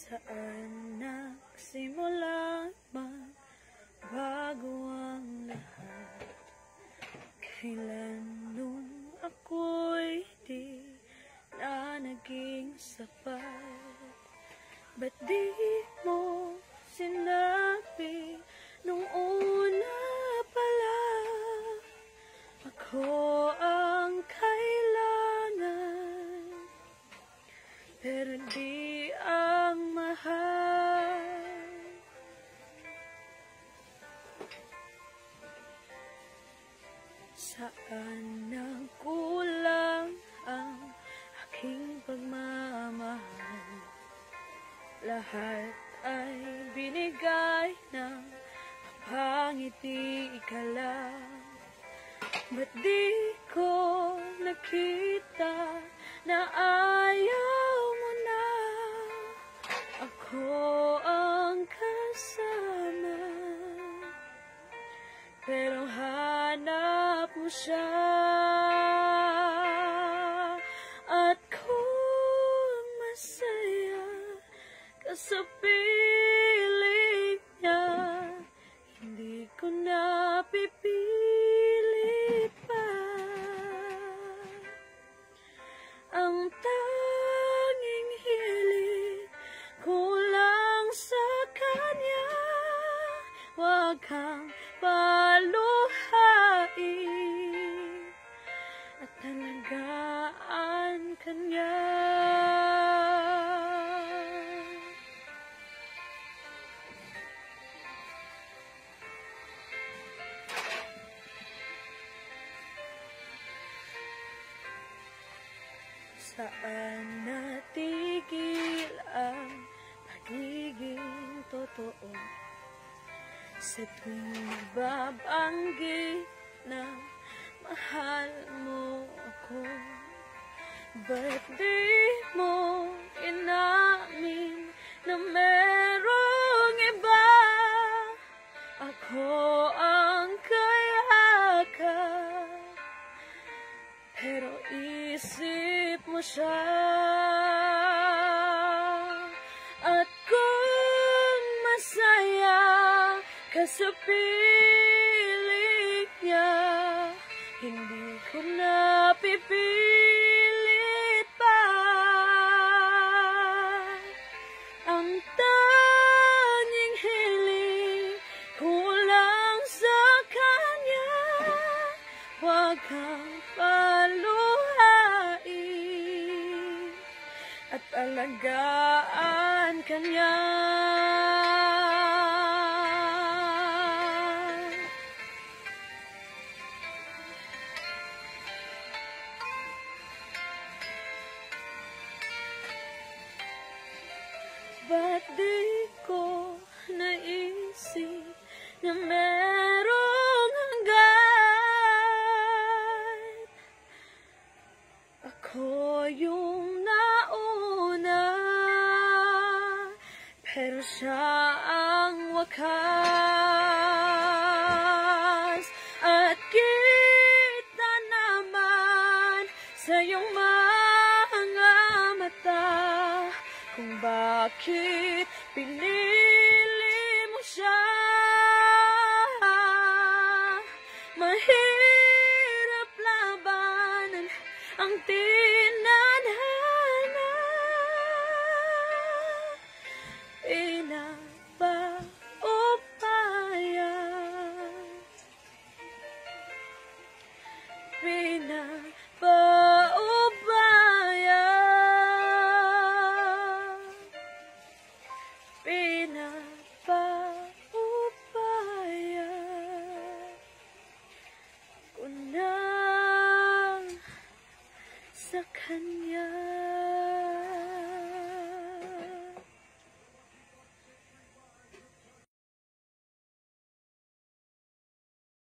Saan nagsimula magbago ang lahat? Kailan nung ako'y di na naging sapat? Ba't di mo sinabi nung una pala? Ako ang kailangan, pero di ang mahal. Saan nagkulang ang aking pagmamahal? Lahat ay binigay ng mapangiti ka lang. Ba't di ko nakita na ayaw mo na? Ako ang kasama, pero hanap mo siya. At kung masaya ka sa piling niya, hindi ko na pipilit pa. Ang tanging hiling ko lang sa kanya, huwag kang paluhain at talagaan ka niya. Saan natigil ang pagiging totoo? Sa tuwing nababanggit na mahal mo ako, ba't di mo inamin na merong iba? Ako ang kayakap, pero isip mo siya. At kung masaya ka sa piling niya, hindi ko na pipilit pa. Ang tanging hiling ko lang sa kanya, huwag kang paluhain at alagaan ka niya. Ba't di ko naisip na merong hanggan? Ako yung nauna, pero siya ang wakas. At kita naman sa iyong mga mata kung bakit pinili mo siya. Mahirap labanan ang tinadhana. Pinapaubaya, pinapaubaya, pinapaubaya ko na sa kanya.